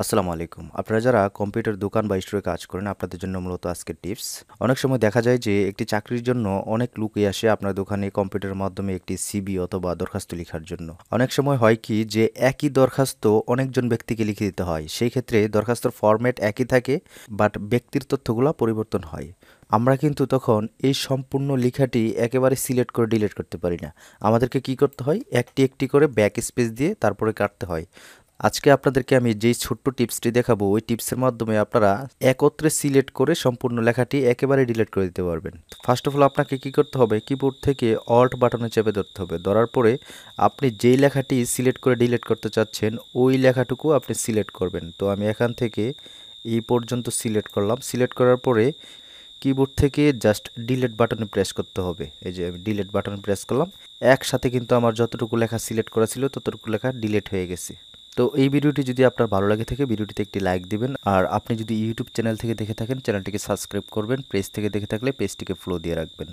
আসসালামু আলাইকুম। আপনারা যারা কম্পিউটার দোকান বা স্টোরে কাজ করেন, আপনাদের জন্য মূলত আজকের টিপস। অনেক সময় দেখা যায় যে একটি চাকরির জন্য অনেক লোকই আসে আপনার দোকানে কম্পিউটারের মাধ্যমে একটি সিভি অথবা দরখাস্ত লিখার জন্য। অনেক সময় হয় কি যে একই দরখাস্ত অনেকজন ব্যক্তিকে লিখে দিতে হয়। সেই ক্ষেত্রে দরখাস্তর ফরম্যাট একই থাকে, বাট ব্যক্তির তথ্যগুলো পরিবর্তন হয়। আমরা কিন্তু তখন এই সম্পূর্ণ লেখাটি একেবারে সিলেক্ট করে ডিলিট করতে পারি না। আমাদেরকে কি করতে হয়? একটি একটি করে ব্যাক স্পেস দিয়ে তারপরে কাটতে হয়। আজকে আপনাদেরকে আমি যেই ছোট্ট টিপসটি দেখাবো, ওই টিপসের মাধ্যমে আপনারা একত্রে সিলেক্ট করে সম্পূর্ণ লেখাটি একেবারে ডিলিট করে দিতে পারবেন। ফার্স্ট অফ অল আপনাকে কি করতে হবে? কিবোর্ড থেকে অল্ট বাটনে চেপে ধরতে হবে। ধরার পরে আপনি যেই লেখাটি সিলেক্ট করে ডিলিট করতে চাচ্ছেন, ওই লেখাটুকু আপনি সিলেক্ট করবেন। তো আমি এখান থেকে এই পর্যন্ত সিলেক্ট করলাম। সিলেক্ট করার পরে কিবোর্ড থেকে জাস্ট ডিলিট বাটনে প্রেস করতে হবে। এই যে আমি ডিলিট বাটনে প্রেস করলাম। একসাথে কিন্তু আমার যতটুকু লেখা সিলেক্ট করা ছিল ততটুকু লেখা ডিলিট হয়ে গেছে। তো এই ভিডিওটি যদি আপনার ভালো লাগে থাকে, ভিডিওটিতে একটি লাইক দিবেন। আর আপনি যদি ইউটিউব চ্যানেল থেকে দেখে থাকেন, চ্যানেলটিকে সাবস্ক্রাইব করবেন। পেজ থেকে দেখে থাকলে পেজটিকে ফলো দিয়ে রাখবেন।